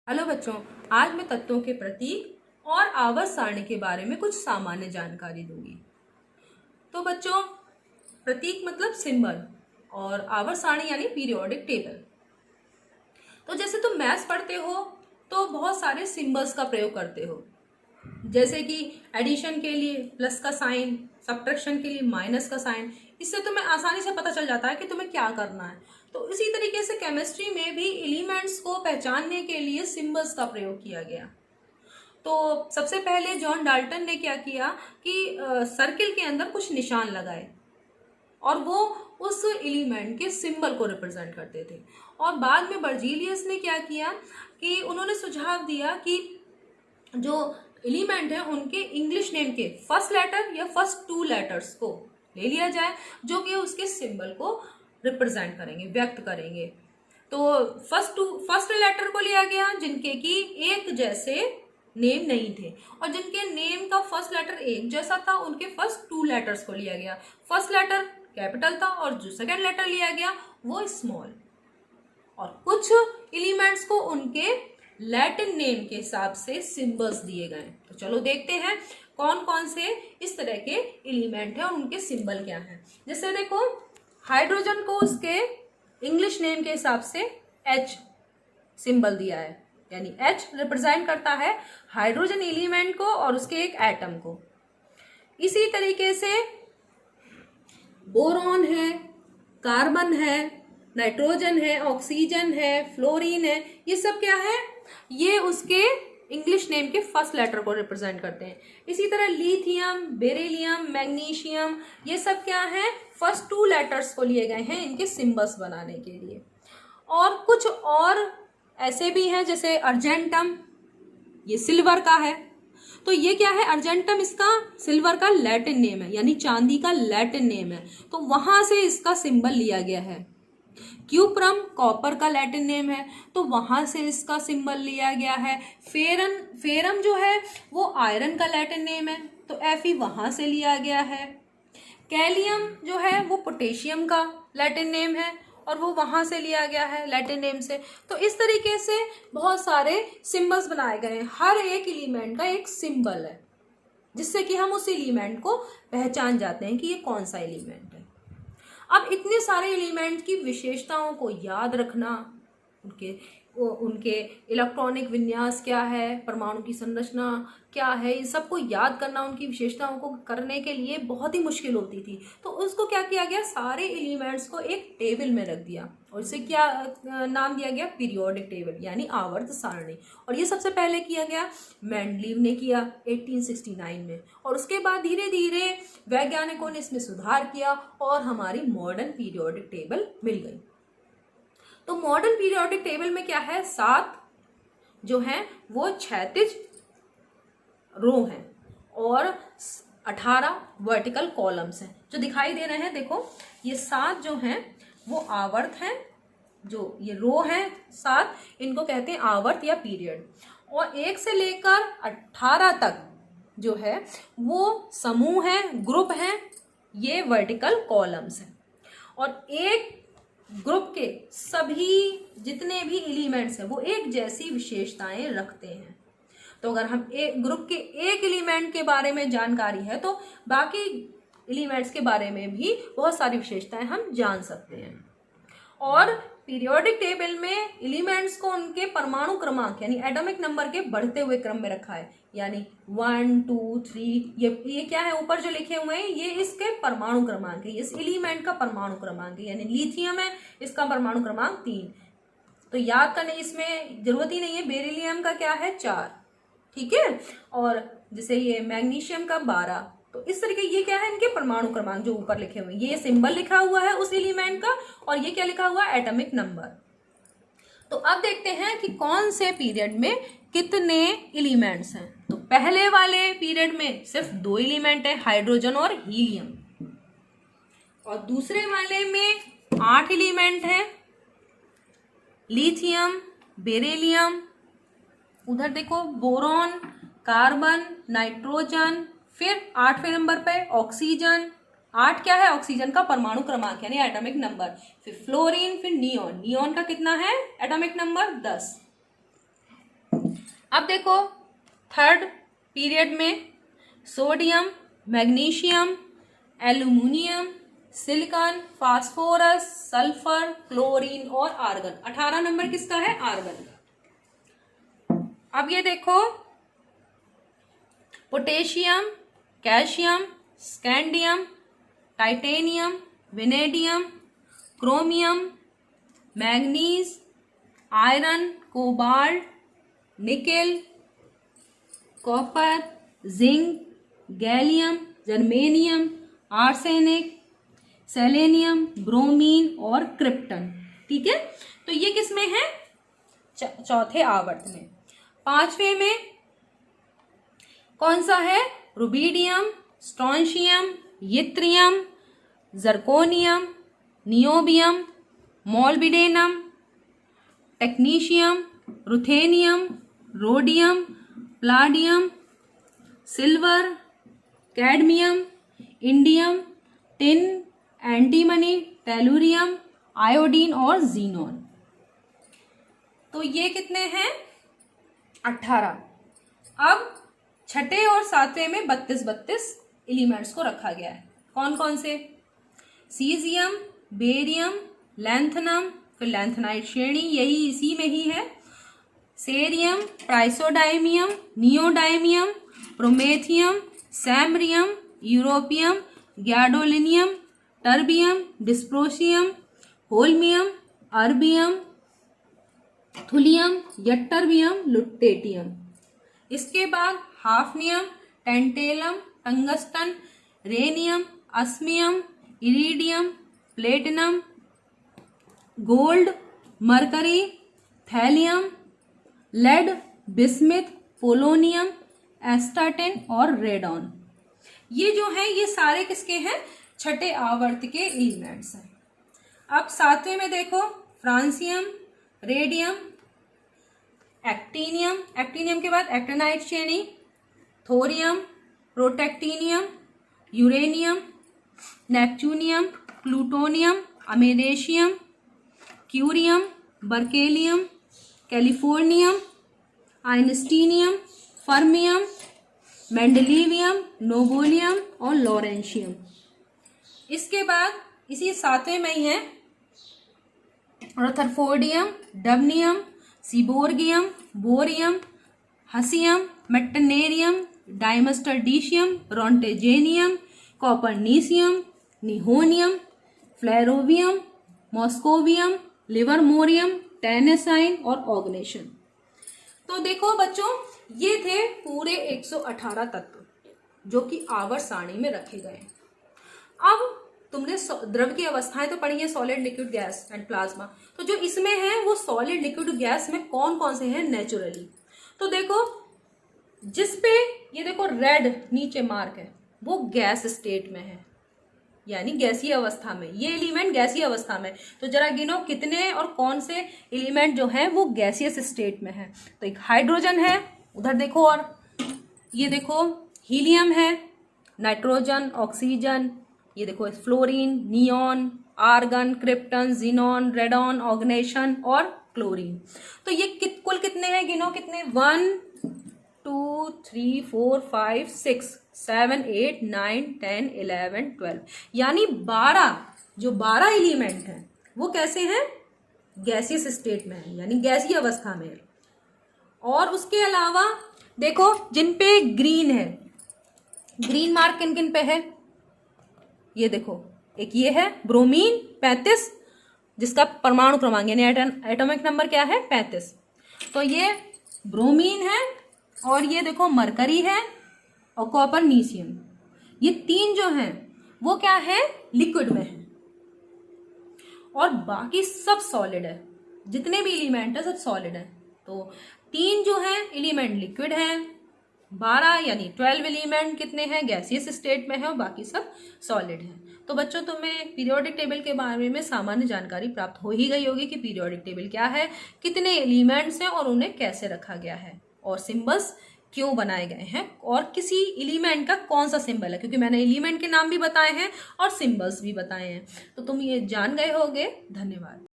Hello बच्चों, आज मैं तत्वों के प्रतीक और आवर्त सारणी के बारे में कुछ सामान्य जानकारी दूंगी। तो बच्चों, प्रतीक मतलब सिंबल और आवर्त सारणी यानी पीरियोडिक टेबल। तो जैसे तुम मैथ्स पढ़ते हो तो बहुत सारे सिंबल्स का प्रयोग करते हो, जैसे कि एडिशन के लिए प्लस का साइन, सब्ट्रैक्शन के लिए माइनस का साइन। इससे तुम्हें आसानी से पता चल जाता है कि तुम्हें क्या करना है। तो इसी तरीके से केमिस्ट्री में भी एलिमेंट्स को पहचानने के लिए सिंबल्स का प्रयोग किया गया। तो सबसे पहले जॉन डाल्टन ने क्या किया कि सर्किल के अंदर कुछ निशान लगाए और वो उस एलिमेंट के सिंबल को रिप्रेजेंट करते थे। और बाद में बर्जीलियस ने क्या किया कि उन्होंने सुझाव दिया कि जो एलिमेंट है उनके इंग्लिश नेम के फर्स्ट लेटर या फर्स्ट टू लेटर्स को ले लिया जाए, जो कि उसके सिंबल को रिप्रेजेंट करेंगे, व्यक्त करेंगे। तो फर्स्ट लेटर को लिया गया जिनके की एक जैसे नेम नहीं थे, और जिनके नेम का फर्स्ट लेटर एक जैसा था उनके फर्स्ट टू लेटर्स को लिया गया। फर्स्ट लेटर कैपिटल था और जो सेकेंड लेटर लिया गया वो स्मॉल। और कुछ एलिमेंट्स को उनके लैटिन नेम के हिसाब से सिंबल्स दिए गए। तो चलो देखते हैं कौन कौन से इस तरह के एलिमेंट हैं और उनके सिंबल क्या हैं। जैसे देखो, हाइड्रोजन को उसके इंग्लिश नेम के हिसाब से H सिंबल दिया है, यानी H रिप्रेजेंट करता है हाइड्रोजन एलिमेंट को और उसके एक एटम को। इसी तरीके से बोरॉन है, कार्बन है, नाइट्रोजन है, ऑक्सीजन है, फ्लोरीन है, ये सब क्या है, ये उसके इंग्लिश नेम के फर्स्ट लेटर को रिप्रेजेंट करते हैं। इसी तरह लिथियम, बेरिलियम, मैग्नीशियम, ये सब क्या है, फर्स्ट टू लेटर्स को लिए गए हैं इनके सिंबल्स बनाने के लिए। और कुछ और ऐसे भी हैं, जैसे अर्जेंटम, ये सिल्वर का है। तो ये क्या है, अर्जेंटम इसका सिल्वर का लैटिन नेम है, यानी चांदी का लैटिन नेम है, तो वहां से इसका सिंबल लिया गया है। क्यूप्रम कॉपर का लैटिन नेम है, तो वहां से इसका सिंबल लिया गया है। फेरम जो है वो आयरन का लैटिन नेम है, तो Fe वहां से लिया गया है। कैलियम जो है वो पोटेशियम का लैटिन नेम है और वो वहां से लिया गया है लैटिन नेम से। तो इस तरीके से बहुत सारे सिंबल्स बनाए गए हैं। हर एक एलिमेंट का एक सिंबल है, जिससे कि हम उस एलिमेंट को पहचान जाते हैं कि ये कौन सा एलिमेंट है। अब इतने सारे एलिमेंट की विशेषताओं को याद रखना, उनके इलेक्ट्रॉनिक विन्यास क्या है, परमाणु की संरचना क्या है, इन सबको याद करना, उनकी विशेषताओं को करने के लिए बहुत ही मुश्किल होती थी। तो उसको क्या किया गया, सारे एलिमेंट्स को एक टेबल में रख दिया और इसे क्या नाम दिया गया, पीरियोडिक टेबल यानी आवर्त सारणी। और ये सबसे पहले किया गया मेंडलीव ने किया 1869 में, और उसके बाद धीरे धीरे वैज्ञानिकों ने इसमें सुधार किया और हमारी मॉडर्न पीरियोडिक टेबल मिल गई। तो मॉडर्न पीरियोडिक टेबल में क्या है, 7 जो है वो क्षैतिज रो हैं और 18 वर्टिकल कॉलम्स हैं जो दिखाई दे रहे हैं। देखो, ये 7 जो हैं वो आवर्त हैं, जो ये रो हैं 7, इनको कहते हैं आवर्त या पीरियड। और 1 से लेकर 18 तक जो है वो समूह हैं, ग्रुप हैं, ये वर्टिकल कॉलम्स हैं। और एक ग्रुप के सभी जितने भी एलिमेंट्स हैं वो एक जैसी विशेषताएं रखते हैं। तो अगर हम एक ग्रुप के एक एलिमेंट के बारे में जानकारी है तो बाकी एलिमेंट्स के बारे में भी बहुत सारी विशेषताएं हम जान सकते हैं। और पीरियोडिक टेबल में एलिमेंट्स को उनके परमाणु क्रमांक यानी एटॉमिक नंबर के बढ़ते हुए क्रम में रखा है, यानी 1 2 3, ये क्या है, ऊपर जो लिखे हुए हैं ये इसके परमाणु क्रमांक है, इस एलिमेंट का परमाणु क्रमांक है। यानी लिथियम है, इसका परमाणु क्रमांक 3, तो याद करने इसमें जरूरत ही नहीं है। बेरिलियम का क्या है, 4, ठीक है। और जैसे ये मैग्नीशियम का 12। तो इस तरीके ये क्या है, इनके परमाणु क्रमांक जो ऊपर लिखे हुए हैं, ये सिंबल लिखा हुआ है उस एलिमेंट का, और ये क्या लिखा हुआ है, एटॉमिक नंबर। तो अब देखते हैं कि कौन से पीरियड में कितने एलिमेंट्स हैं। तो पहले वाले पीरियड में सिर्फ 2 एलिमेंट है, हाइड्रोजन और हीलियम। और दूसरे वाले में 8 एलिमेंट है, लिथियम, बेरिलियम, उधर देखो बोरॉन, कार्बन, नाइट्रोजन, फिर 8वें नंबर पे ऑक्सीजन। 8 क्या है, ऑक्सीजन का परमाणु क्रमांक यानी एटॉमिक नंबर। फिर फ्लोरीन, फिर नियोन, नियोन का कितना है एटॉमिक नंबर, 10। अब देखो थर्ड पीरियड में sodium, magnesium, aluminium, silicon, phosphorus, sulphur, chlorine और आर्गन। 18 नंबर किसका है? आर्गन का। अब ये देखो potassium, calcium, scandium, titanium, vanadium, chromium, manganese, iron, cobalt, nickel, copper, zinc, gallium, germanium, arsenic, selenium, bromine और क्रिप्टन। ठीक है, तो ये किस में है? चौथे आवर्त में। पांचवें में कौन सा है? Rubidium, strontium, yttrium, zirconium, niobium, molybdenum, technetium, ruthenium, rhodium, palladium, silver, cadmium, indium, tin, antimony, tellurium, iodine और जीनोन। तो ये कितने हैं? 18। अब छठे और सातवें में 32 एलिमेंट्स को रखा गया है। कौन कौन से? सीजियम, बेरियम, लैंथनम, फिर लैंथनाइट श्रेणी यही इसी में ही है, cerium, praseodymium, neodymium, promethium, samarium, europium, gadolinium, terbium, dysprosium, holmium, erbium, thulium, ytterbium, lutetium. इसके बाद hafnium, tantalum, tungsten, rhenium, osmium, iridium, platinum, gold, mercury, thallium, lead, bismuth, polonium, astatine और रेडॉन। ये जो है ये सारे किसके हैं? छठे आवर्त के एलिमेंट्स हैं। अब सातवें में देखो फ्रांसियम, रेडियम, एक्टीनियम, एक्टीनियम के बाद एक्टिनाइट श्रेणी, thorium, protactinium, uranium, neptunium, plutonium, americium, curium, berkelium, californium, einsteinium, fermium, mendelevium, nobelium और लॉरेंशियम। इसके बाद इसी सातवें में ही है rutherfordium, dubnium, seaborgium, bohrium, hassium, meitnerium, darmstadtium, roentgenium, copernicium, nihonium, flerovium, moscovium, livermorium, tennessine और ऑग्नेशन। तो देखो बच्चों ये थे पूरे 118 तत्व जो कि आवर्त सारणी में रखे गए। अब तुमने द्रव की अवस्थाएं तो पढ़ी है, solid, liquid, gas and plasma. तो जो इसमें है वो सॉलिड, लिक्विड, गैस में कौन कौन से हैं नेचुरली? तो देखो जिस पे ये देखो रेड नीचे मार्क है वो गैस स्टेट में है, यानी गैसीय अवस्था में। ये एलिमेंट गैसीय अवस्था में। तो जरा गिनो कितने और कौन से एलिमेंट जो हैं वो गैसियस स्टेट में है। तो एक हाइड्रोजन है, उधर देखो, और ये देखो हीलियम है, नाइट्रोजन, ऑक्सीजन, ये देखो fluorine, neon, argon, krypton, xenon, radon, oganesson और क्लोरीन। तो ये कुल कितने हैं? गिनो कितने? 1 2 3 4 5 6 7 8 9 10 11 12, यानी 12। जो 12 एलिमेंट हैं वो कैसे हैं? गैसियस स्टेट में है, यानी गैसीय अवस्था में है। और उसके अलावा देखो जिन पे ग्रीन है, ग्रीन मार्क किन किन पे है? ये देखो एक ये है ब्रोमीन 35, जिसका परमाणु क्रमांक यानी एटॉमिक नंबर क्या है? 35। तो ये ब्रोमीन है, और ये देखो मरकरी है और कॉपरनीसियम। ये तीन जो हैं वो क्या है? लिक्विड में है, और बाकी सब सॉलिड है। जितने भी एलिमेंट है सब सॉलिड है। तो 3 जो है एलिमेंट लिक्विड हैं, 12 यानी 12 एलिमेंट कितने हैं? गैसियस स्टेट में है, और बाकी सब सॉलिड है। तो बच्चों तुम्हें पीरियोडिक टेबल के बारे में सामान्य जानकारी प्राप्त हो ही गई होगी कि पीरियोडिक टेबल क्या है, कितने एलिमेंट्स हैं और उन्हें कैसे रखा गया है, और सिंबल्स क्यों बनाए गए हैं, और किसी एलिमेंट का कौन सा सिंबल है, क्योंकि मैंने एलिमेंट के नाम भी बताए हैं और सिंबल्स भी बताए हैं। तो तुम ये जान गए होगे। धन्यवाद।